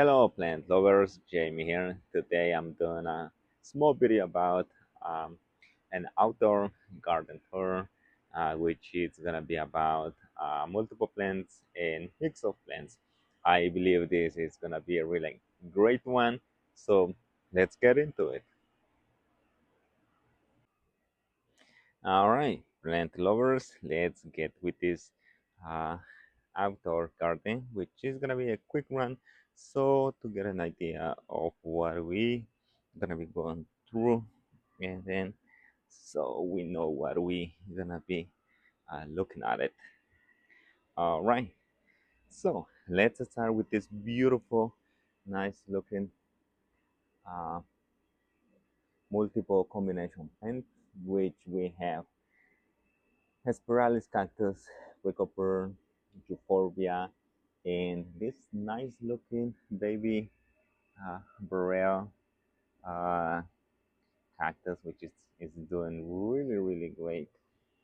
Hello, plant lovers. Jamie here. Today I'm doing a small video about um, an outdoor garden tour, which is gonna be about multiple plants and mix of plants. I believe this is gonna be a really great one. So let's get into it. All right, plant lovers, let's get with this uh, outdoor garden, which is gonna be a quick run. So to get an idea of what we gonna be going through, and then so we know what we gonna be looking at it. All right, so let's start with this beautiful, nice looking uh, multiple combination plant, which we have Hesperalis cactus, Wickleburn, Euphorbia, and this nice looking baby Burrell uh, cactus, which is doing really great.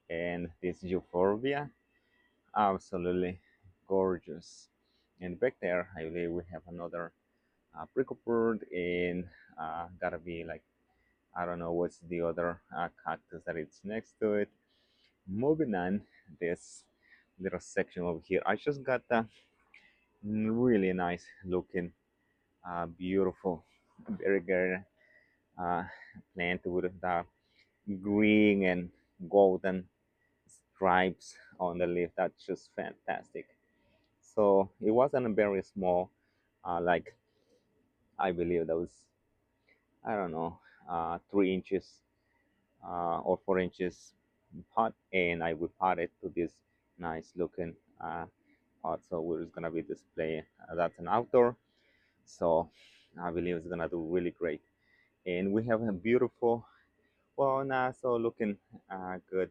And this Euphorbia, absolutely gorgeous. And back there, I believe we have another prickle bird, and gotta be like, I don't know what's the other cactus that it's next to it. Moving on, this little section over here, I just got the really nice looking, beautiful, very good uh, plant with the green and golden stripes on the leaf. That's just fantastic. So it wasn't a very small, like I believe that was, I don't know, 3 inches or 4 inches pot, and I would pot it to this nice looking pot. So we're just gonna be displaying. That's an outdoor, so I believe it's gonna do really great. And we have a beautiful, well, not so looking good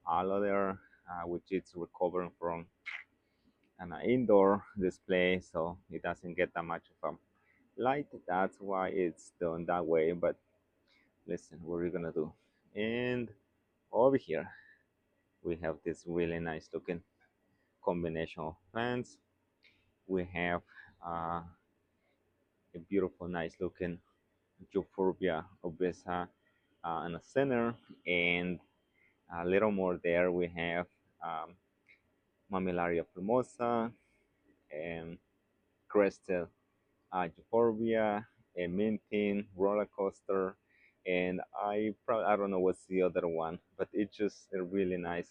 aloe there, which is recovering from an indoor display, so it doesn't get that much of a light. That's why it's done that way. But listen, what are you gonna do? And over here, we have this really nice looking combination of plants. We have a beautiful, nice looking Euphorbia obesa in the center, and a little more there. We have um, Mammillaria plumosa and crested Euphorbia, a minting roller coaster, and I don't know what's the other one, but it's just a really nice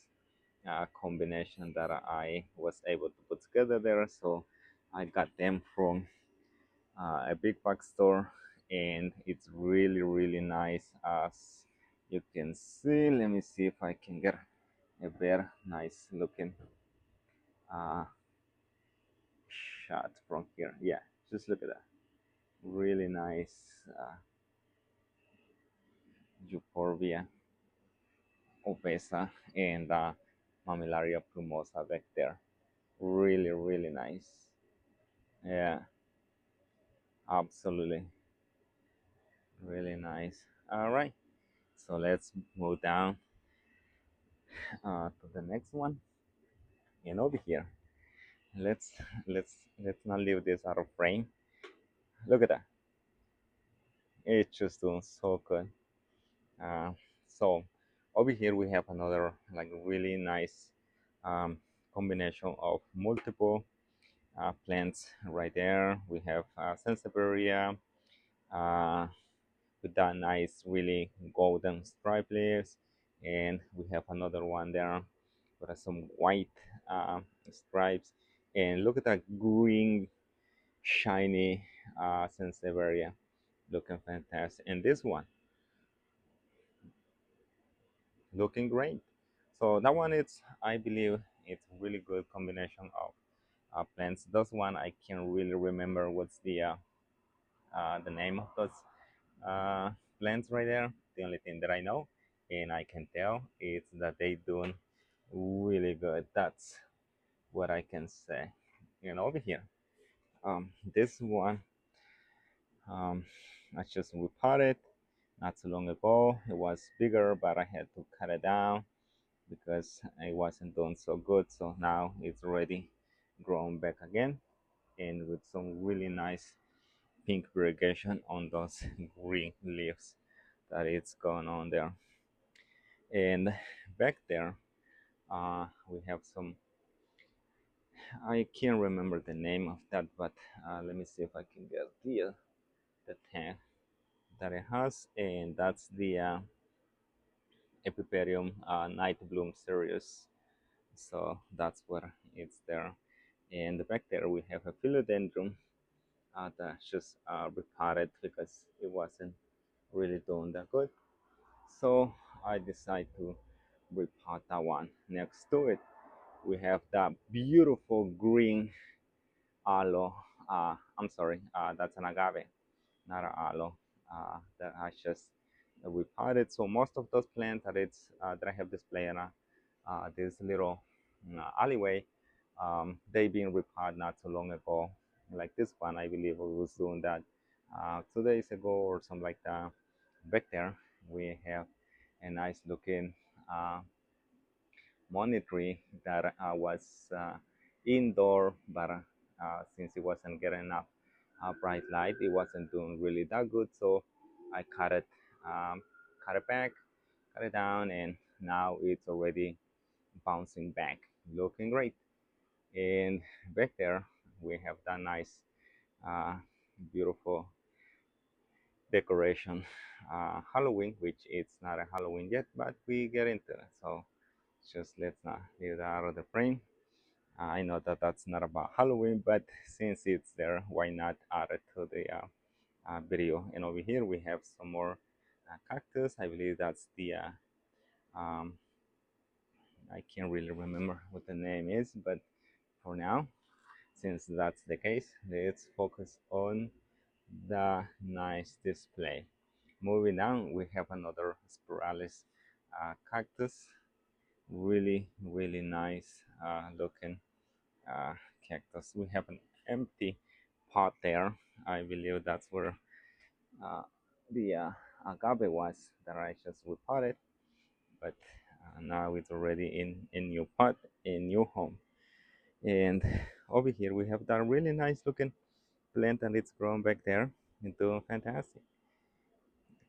combination that I was able to put together there. So I got them from a big box store, and it's really nice. As you can see, let me see if I can get a better nice looking uh, shot from here. Yeah, just look at that, really nice Euphorbia obesa and Mammillaria plumosa back there. Really nice. Yeah, absolutely, really nice. All right, so let's move down to the next one. And over here, let's let's not leave this out of frame. Look at that, it's just doing so good. uh, so over here we have another like really nice um, combination of multiple plants. Right there we have Sansevieria uh, with that nice really golden stripe leaves, and we have another one there with some white uh, stripes. And look at that green shiny Sansevieria, looking fantastic. And this one looking great. So that one is, I believe, it's really good combination of plants. Those one I can't really remember what's the name of those uh, plants right there. The only thing that I know and I can tell is that they doing really good. That's what I can say. And over here, this one, um, I just repotted not too long ago. It was bigger, but I had to cut it down because it wasn't doing so good. So now it's already grown back again. and with some really nice pink variegation on those green leaves that it's going on there. And back there, we have some, I can't remember the name of that, but let me see if I can get the tag that it has, and that's the Epiperium Night Bloom series. So that's what it's there. And back there we have a philodendron that's just repotted because it wasn't really doing that good. So I decided to repot that one. Next to it, we have that beautiful green aloe. I'm sorry, that's an agave, not an aloe. That I just repotted. So most of those plants that I have displayed in this little alleyway, they been repotted not so long ago. Like this one, I believe I was doing that 2 days ago or something like that. Back there, we have a nice looking uh, money tree that was indoor, but since it wasn't getting enough bright light, it wasn't doing really that good. So I um, cut it back, cut it down, and now it's already bouncing back, looking great. And back there, we have that nice, uh, beautiful decoration, Halloween, which it's not a Halloween yet, but we get into it. So just let's not leave that out of the frame. I know that that's not about Halloween, but since it's there, why not add it to the video? And over here we have some more cactus. I believe that's the um, I can't really remember what the name is, but for now, since that's the case, let's focus on the nice display. Moving down, we have another spiralis cactus. Really, really nice looking uh, cactus. We have an empty pot there. I believe that's where uh, the agave was that I just repotted, but now it's already in a new pot, a new home. And over here we have that really nice looking plant and it's grown back there into fantastic.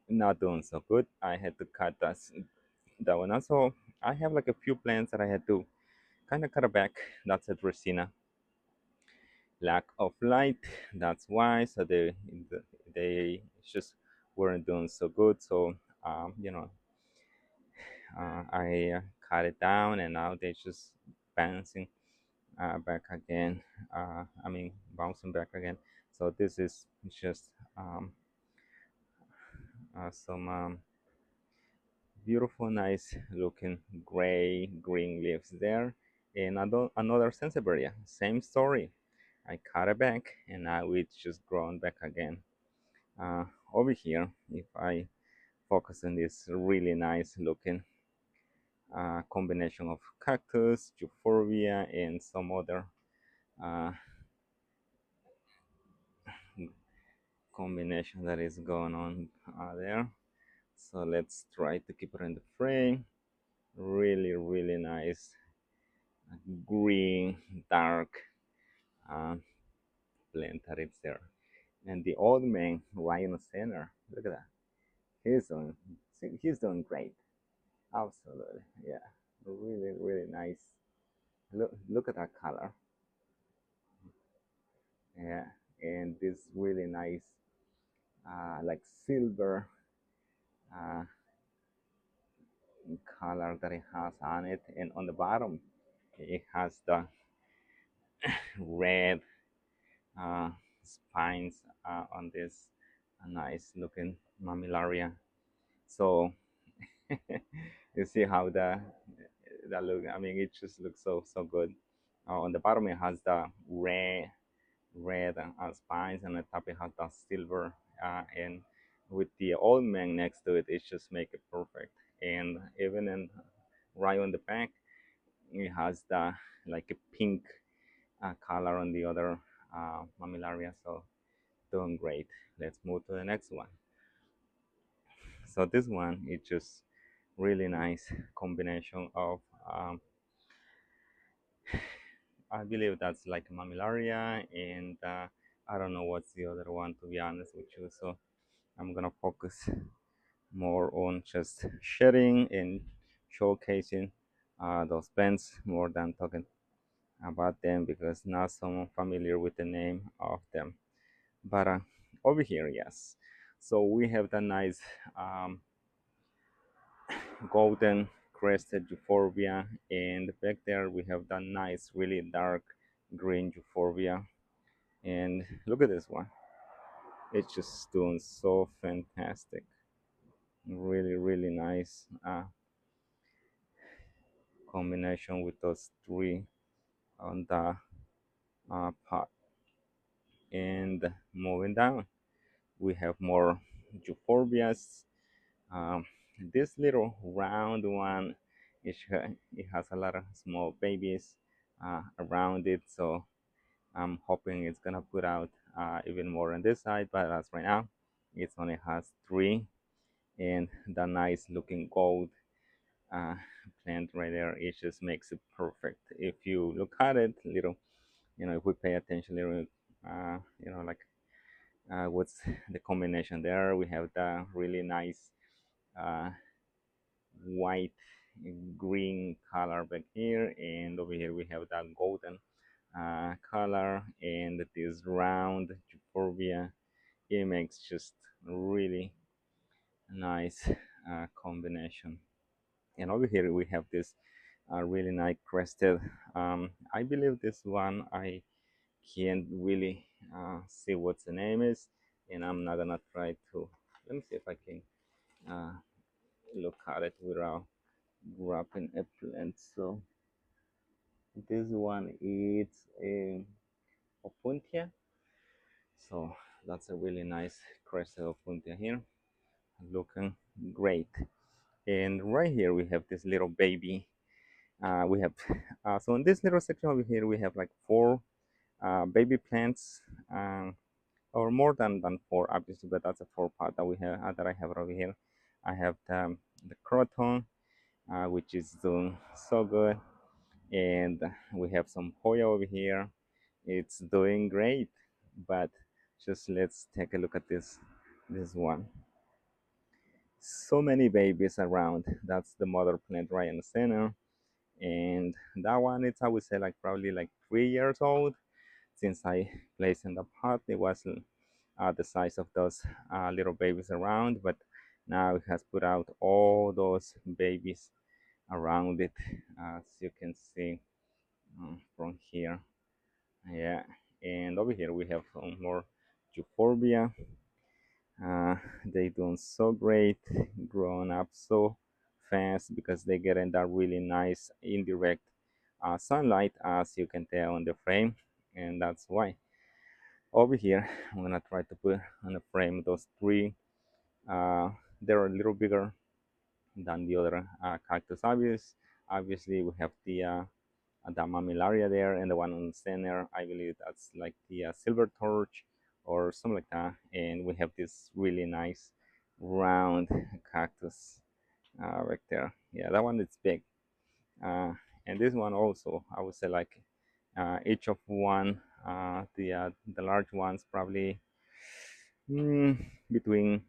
Not doing so good. I had to cut that one. Also, I have like a few plants that I had to kind of cut it back. That's a Dracaena, lack of light, that's why. So they just weren't doing so good. So you know, I cut it down and now they just bouncing back again. I mean bouncing back again. So this is just some beautiful nice looking gray green leaves there. And another sensibilia, same story. I cut it back and now it's just grown back again. Over here, if I focus on this really nice looking combination of cactus, euphorbia, and some other uh, combination that is going on there. So let's try to keep it in the frame. Really, really nice green, dark uh, plant that is there. And the old man right in the center, look at that. He's doing, he's doing great. Absolutely, yeah, really, really nice. Look at that color, yeah, and this really nice, like silver uh, color that it has on it, and on the bottom, it has the red uh, spines on this nice looking mammillaria. So you see how that look. I mean, it just looks so good. On the bottom, it has the red spines, and on the top it has the silver. And with the old man next to it, it just make it perfect. And even in right on the back, it has the like a pink color on the other mammillaria. So doing great. Let's move to the next one. So this one is just really nice combination of I believe that's like mammillaria, and I don't know what's the other one, to be honest with you. So I'm gonna focus more on just sharing and showcasing those plants more than talking about them because not so familiar with the name of them. But over here, yes. So we have the nice um, golden crested euphorbia, and back there we have the nice, really dark green euphorbia. And look at this one; it's just doing so fantastic. Really, really nice combination with those three on the pot. And moving down, we have more euphorbias. Um, this little round one, it has a lot of small babies around it, so I'm hoping it's gonna put out even more on this side. But as right now, it only has three, and the nice looking gold uh, plant right there, it just makes it perfect. If you look at it, little, if we pay attention, little, like what's the combination there? We have the really nice uh, white green color back here, and over here we have that golden color and this round euphorbia. It makes just really nice combination. And over here we have this really nice crested. I believe this one I can't really see what the name is, and I'm not gonna try to. Let me see if I can uh, look at it without wrapping a plant. So this one is a opuntia. So that's a really nice crested opuntia here, looking great. And right here we have this little baby. We have so in this little section over here we have like four baby plants, or more than four obviously, but that's a four part that we have that I have over here. I have the croton, which is doing so good, and we have some Hoya over here. It's doing great, but just let's take a look at this one. So many babies around. That's the mother plant right in the center, and that one it's, I would say, like probably like 3 years old since I placed in the pot. It was the size of those little babies around, but now it has put out all those babies around it, as you can see from here. Yeah, and over here we have some more euphorbia. They doing so great, growing up so fast because they get in that really nice indirect sunlight, as you can tell on the frame, and that's why. Over here, I'm gonna try to put on the frame those three. Uh, they're a little bigger than the other cactus. Obviously, we have the mammillaria there, and the one on the center, I believe that's like the silver torch or something like that. And we have this really nice round cactus right there. Yeah, that one is big. Uh, and this one also, I would say like each of one, the large ones probably between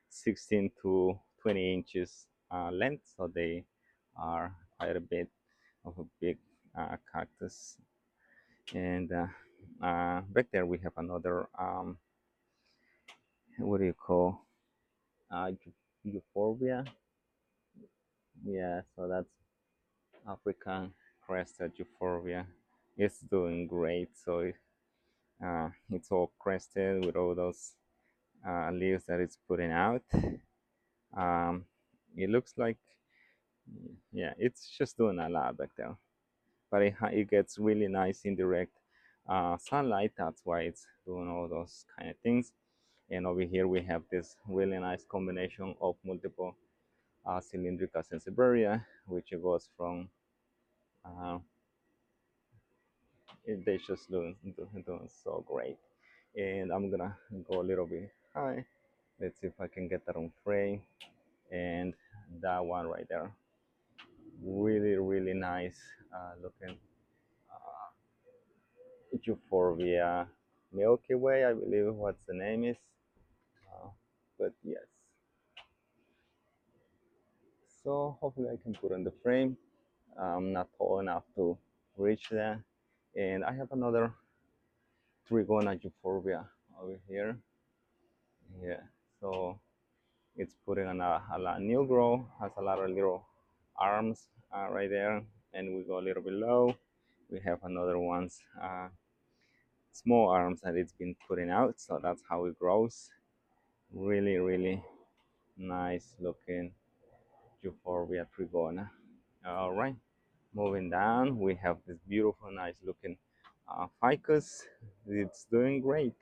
16 to 20 inches length, so they are quite a bit of a big cactus. And back there we have another what do you call euphorbia? Yeah, so that's African crested euphorbia. It's doing great. So it's all crested with all those leaves that it's putting out. Um, it looks like, yeah, it's just doing a lot back there. But it gets really nice indirect sunlight. That's why it's doing all those kind of things. And over here we have this really nice combination of multiple cylindrical sensibilia, which goes from uh, they just doing so great. And I'm gonna go a little bit high. Let's see if I can get that on frame. And that one right there, really nice looking Euphorbia Milky Way, I believe what the name is. Uh, but yes, so hopefully I can put on the frame. I'm not tall enough to reach that. And I have another Trigona Euphorbia over here. Yeah, so it's putting on a new grow, has a lot of little arms right there. And we go a little below. We have another one's small arms that it's been putting out. So that's how it grows. Really, really nice looking Euphorbia Trigona. All right, moving down, we have this beautiful, nice looking ficus. It's doing great,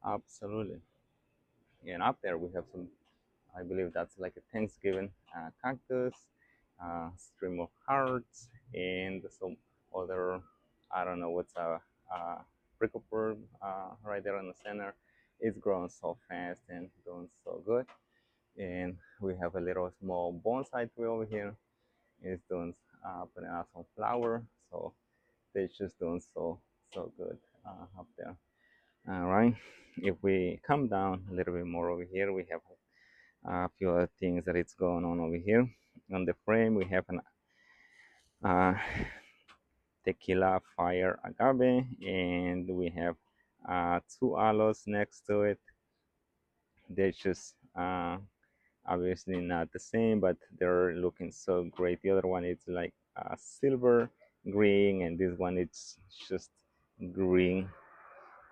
absolutely. And up there, we have some, I believe that's like a Thanksgiving cactus, stream of hearts, and some other, I don't know what's a prickle pear right there in the center. It's growing so fast and doing so good. And we have a little small bonsai tree over here. It's doing putting out some flower, so they're just doing so good up there. All right. If we come down a little bit more over here, we have a few other things that it's going on over here. On the frame, we have an uh, tequila fire agave, and we have two aloes next to it. They're just obviously not the same, but they're looking so great. The other one is like silver green, and this one it's just green.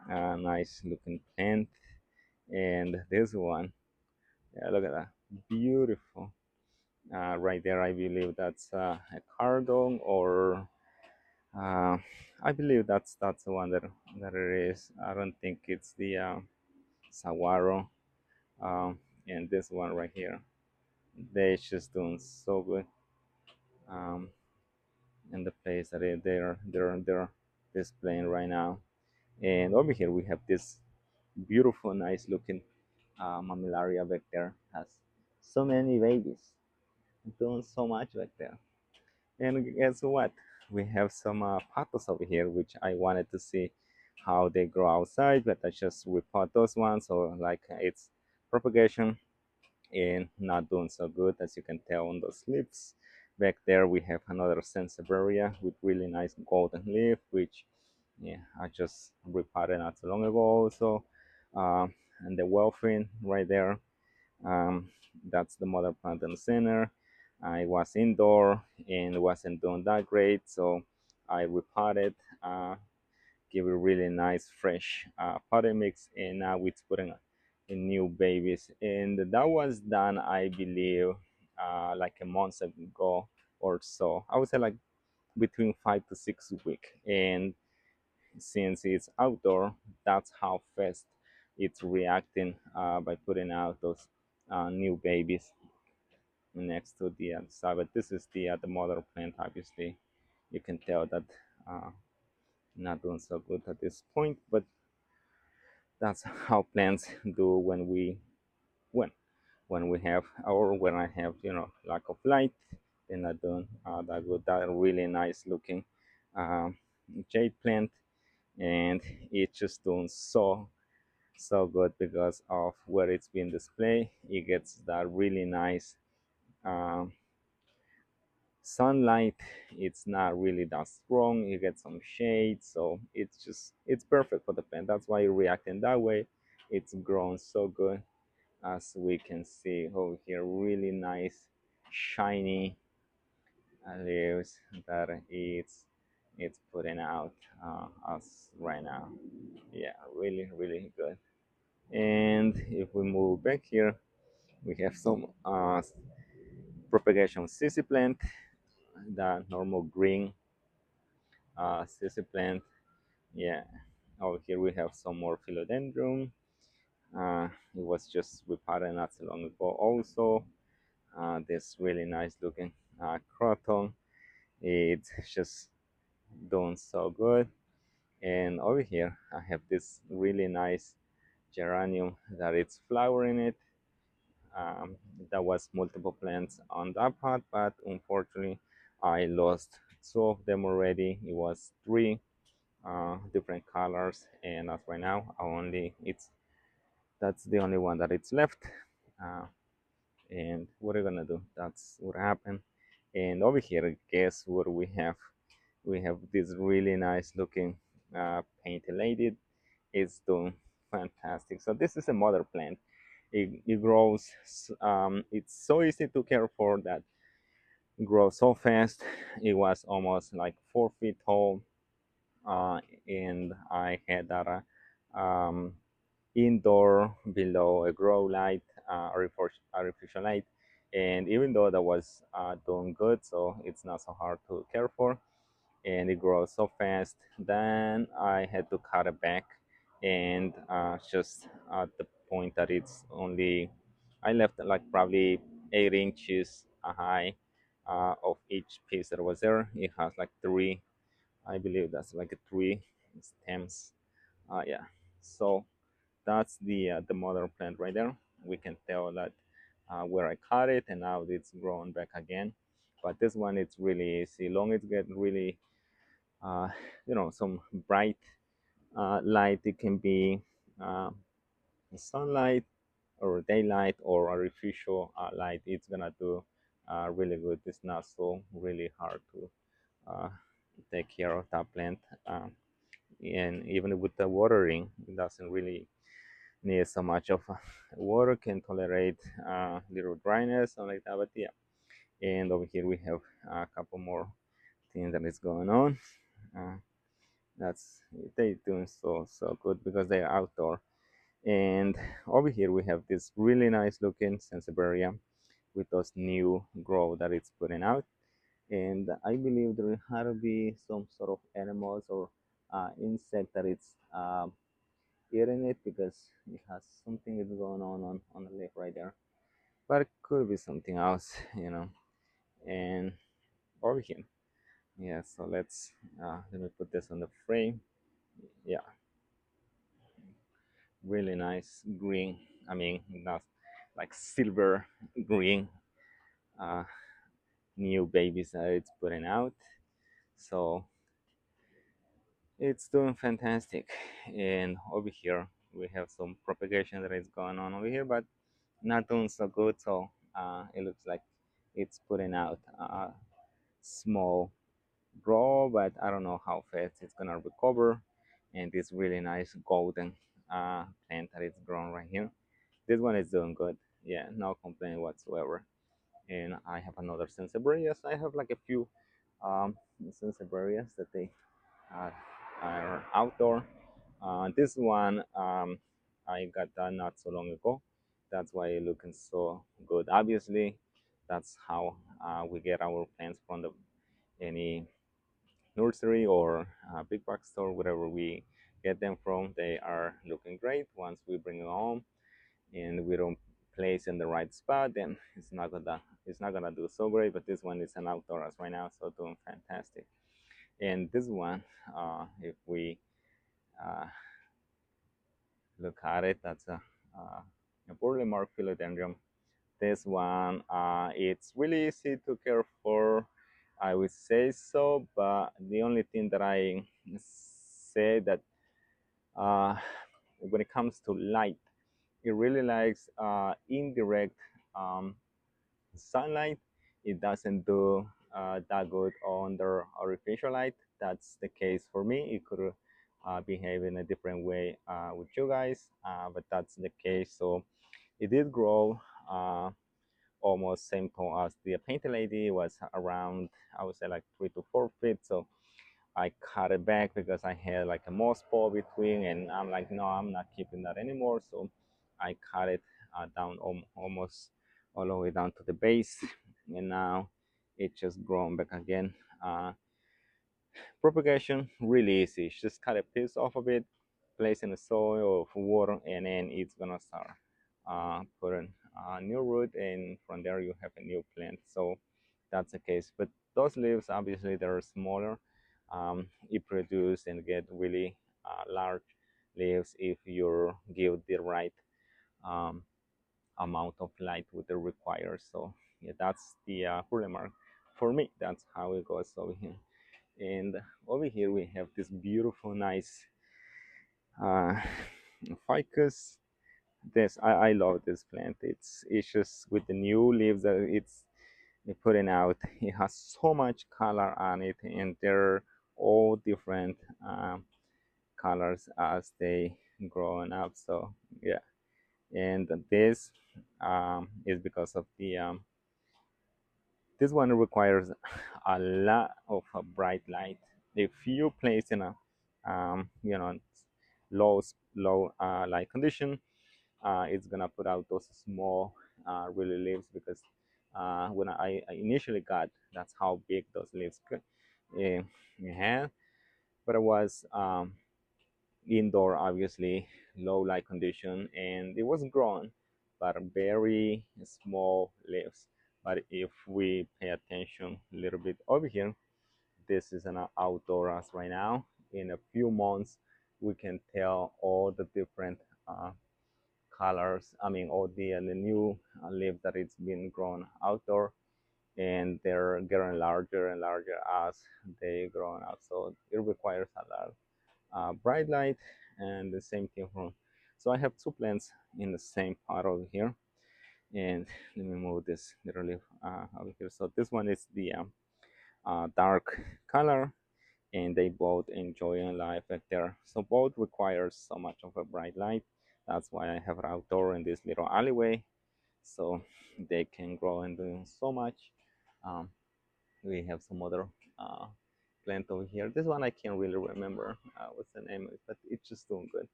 Nice looking plant. And this one, yeah, look at that, beautiful. Right there, I believe that's a cardon, or uh, I believe that's the one that it is. I don't think it's the saguaro. Um, and this one right here, they're just doing so good. Um, in the place that they're displaying right now. And over here we have this beautiful, nice looking mammillaria back there. Has so many babies, doing so much back there. And guess what? We have some pothos over here, which I wanted to see how they grow outside, but I just repot those ones. So like it's propagation and not doing so good, as you can tell on those leaves. Back there we have another Sensiberia with really nice golden leaf, which yeah, I just repotted not so long ago also. And the Welfin right there, um, that's the mother plant in the center. I was indoor and wasn't doing that great, so I repotted, give it really nice fresh potting mix, and now it's putting in new babies. And that was done, I believe, like a month ago or so. I would say like between 5 to 6 weeks. And since it's outdoor, that's how fast it's reacting by putting out those new babies next to the other side. But this is the mother plant. Obviously, you can tell that uh, not doing so good at this point, but that's how plants do when when we have, or when I have, lack of light. They're not doing that good. That really nice looking um, jade plant, and it's just doing so good because of where it's been displayed. It gets that really nice um, sunlight. It's not really that strong. You get some shade, so it's perfect for the plant. That's why you're reacting that way. It's grown so good, as we can see over here. Really nice shiny leaves that it's putting out us right now. Yeah, really, really good. And if we move back here, we have some propagation sissy plant, the normal green sissy plant. Yeah, over here we have some more philodendron. It was just repotted not so long ago also. This really nice looking croton. It's just doing so good. And over here I have this really nice geranium that it's flowering it. There was multiple plants on that pot, but unfortunately I lost two of them already. It was three different colors, and as right now I only it's that's the only one that it's left. uh, and what are you gonna do? That's what happened. And over here, guess what we have? We have this really nice looking painted lady. It's doing fantastic. So this is a mother plant. It grows. It's so easy to care for that. It grows so fast. It was almost like 4 feet tall, and I had that indoor below a grow light, artificial light. And even though that was doing good, so it's not so hard to care for, and it grows so fast, then I had to cut it back. And just at the point that it's only, I left like probably 8 inches high of each piece that was there. It has like three, I believe that's like a three stems. Yeah, so that's the mother plant right there. We can tell that where I cut it, and now it's grown back again. But this one, it's really easy. Long as it get really, uh, some bright light. It can be uh, sunlight or daylight or artificial light. It's gonna do really good. It's not so really hard to uh, take care of that plant. And even with the watering, it doesn't really need so much of water, can tolerate little dryness and like that. But yeah, and over here we have a couple more things that is going on. uh, that's they doing so good because they are outdoor. And over here we have this really nice looking sensibilia with those new grow that it's putting out. And I believe there had to be some sort of animals or insect that it's eating it, because it has something that's going on the left right there. But it could be something else, And over here, yeah. So let me put this on the frame. Yeah, really nice green. I mean, not like silver green. Uh, New babies that it's putting out. So it's doing fantastic. And over here, we have some propagation that is going on over here, but not doing so good. So it looks like it's putting out a small grow, but I don't know how fast it's gonna recover. And this really nice golden plant that is grown right here. This one is doing good. Yeah, no complaint whatsoever. And I have another sensibilias. I have like a few sensibilias that they uh, are outdoor. This one I got done not so long ago. That's why it's looking so good. Obviously, that's how we get our plants from any nursery or big box store, wherever we get them from. They are looking great. Once we bring them home and we don't place in the right spot, then it's not gonna do so great. But this one is an outdoor as right now, so doing fantastic. And this one, if we uh, look at it, that's a poorly marked philodendron. This one, it's really easy to care for, I would say so. But the only thing that I say that uh, when it comes to light, it really likes indirect um, sunlight. It doesn't do that good under artificial light. That's the case for me. It could behave in a different way with you guys, but that's the case. So it did grow almost same tall as the painted lady. It was around, I would say, like 3 to 4 feet. So I cut it back because I had like a moss ball between, and I'm like, no, I'm not keeping that anymore. So I cut it down almost all the way down to the base, and now it's just grown back again. Propagation really easy. Just cut a piece off of it, place in the soil or water, and then it's gonna start putting a new root, and from there you have a new plant. So that's the case. But those leaves, obviously, they're smaller. It produce and get really large leaves if you give the right um, amount of light with the required. So yeah, that's the mark for me. That's how it goes over here. And over here we have this beautiful, nice uh, ficus. This I love this plant. It's just with the new leaves that it's putting out. It has so much color on it, and they're all different colors as they growing up. So yeah, and this is because of the this one requires a lot of bright light. If you place in a you know low light condition, it's gonna put out those small really leaves because when I initially got, that's how big those leaves could had. But it was indoor, obviously, low light condition, and it was grown, but very small leaves. But if we pay attention a little bit over here, this is an outdoor as right now. In a few months, we can tell all the different colors. I mean, all the new leaves that it's been grown outdoor, and they're getting larger and larger as they grow out. So it requires a lot bright light, and the same thing from. So I have two plants in the same pot over here, and let me move this little leaf over here. So this one is the dark color, and they both enjoying life out there. So both requires so much of a bright light. That's why I have it outdoor in this little alleyway, so they can grow and do so much. Um, we have some other uh, plant over here. This one I can't really remember what's the name of it, but it's just doing good.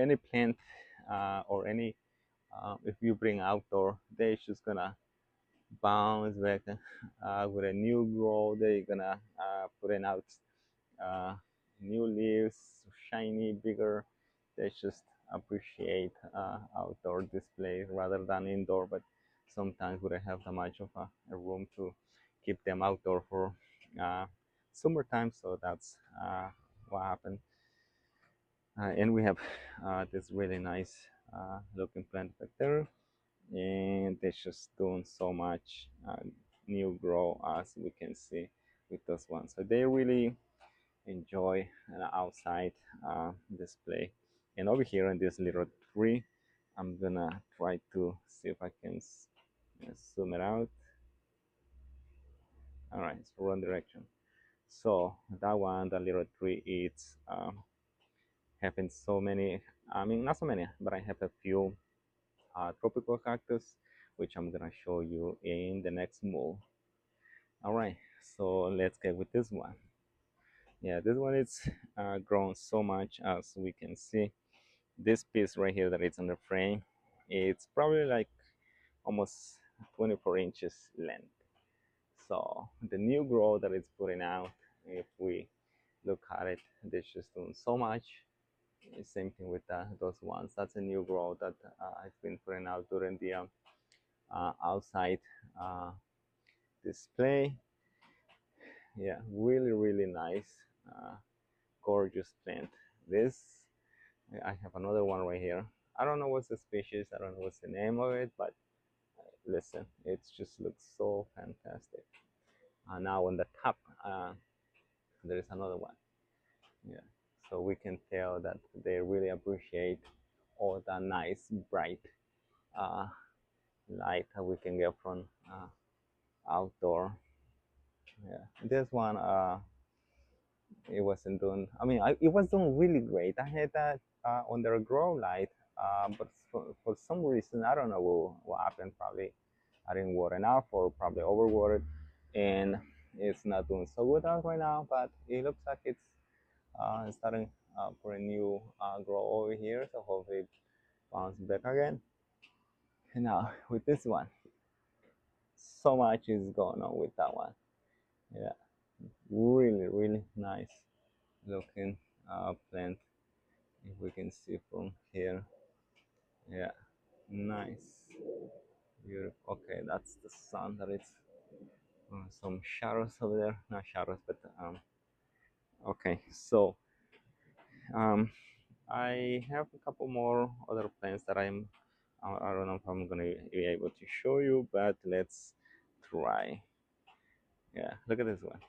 Any plant or any if you bring outdoor, they're just gonna bounce back with a new growth. They're gonna put in out uh, new leaves, shiny, bigger. They just appreciate outdoor display rather than indoor. But sometimes we don't have that much of a room to keep them outdoor for uh, summertime. So that's what happened. And we have this really nice looking plant back there, and they're just doing so much new grow as we can see with this one. So they really enjoy an outside display. And over here in this little tree, I'm gonna try to see if I can zoom it out. All right, so wrong direction. So that one, the little tree, it's having so many. I mean, not so many, but I have a few tropical cactus, which I'm gonna show you in the next move. All right, so let's get with this one. Yeah, this one is grown so much as we can see. This piece right here that it's on the frame, it's probably like almost 24 inches length. So the new growth that it's putting out, if we look at it, they're just doing so much. Same thing with those ones. That's a new growth that it's been putting out during the outside uh, display. Yeah, really, really nice, gorgeous plant. This, I have another one right here. I don't know what's the species, I don't know what's the name of it, but listen, it just looks so fantastic. Now on the top, there is another one. Yeah, so we can tell that they really appreciate all the nice, bright uh, light that we can get from outdoor. Yeah, this one it wasn't doing. I mean, it was doing really great. I had that under a grow light, but for some reason I don't know what happened. Probably I didn't water enough, or probably overwatered, and it's not doing so good as right now. But it looks like it's starting for a new grow over here. So hopefully it bounce back again. And now with this one, so much is going on with that one. Yeah, really, really nice looking plant. If we can see from here, yeah, nice, beautiful. Okay, that's the sun. That is some shadows over there, not shadows, but okay. So um, I have a couple more other plants that I don't know if I'm gonna be able to show you, but let's try. Yeah, look at this one.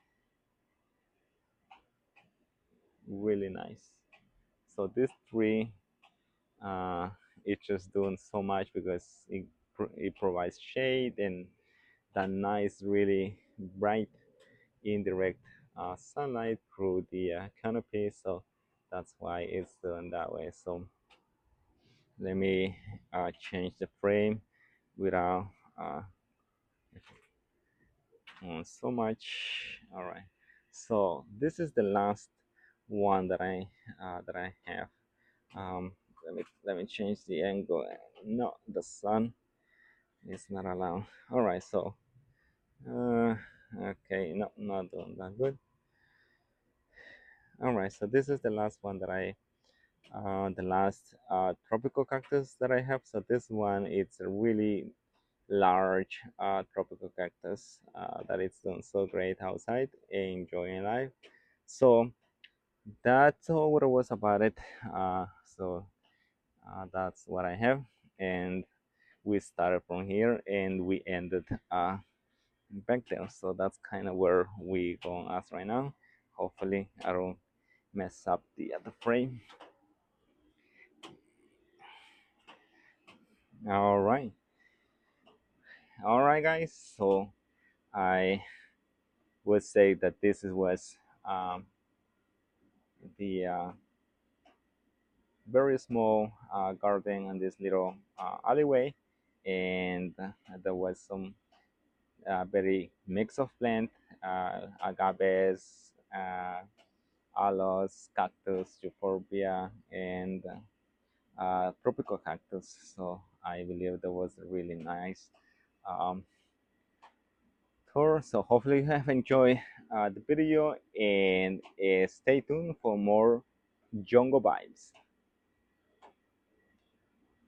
really nice. So this tree, uh, it's just doing so much because it provides shade and that nice, really bright, indirect sunlight through the canopy. So that's why it's doing that way. So let me change the frame without uh, so much. All right. So this is the last one that I have. Um, let me change the angle. No, the sun is not allowed. All right. So okay, no, not doing that good. All right. So this is the last one that the last tropical cactus that I have. So this one, it's a really large tropical cactus that it's doing so great outside, enjoying life. So that's all what it was about it. So that's what I have, and we started from here and we ended back there. So that's kind of where we going as right now. Hopefully, I don't mess up the other frame. All right, all right, guys. So I would say that was um, the very small garden and this little alleyway, and there was some very mix of plant, agaves, aloes, cactus, euphorbia, and tropical cactus. So I believe that was a really nice um, tour. So hopefully you have enjoyed the video, and stay tuned for more jungle vibes.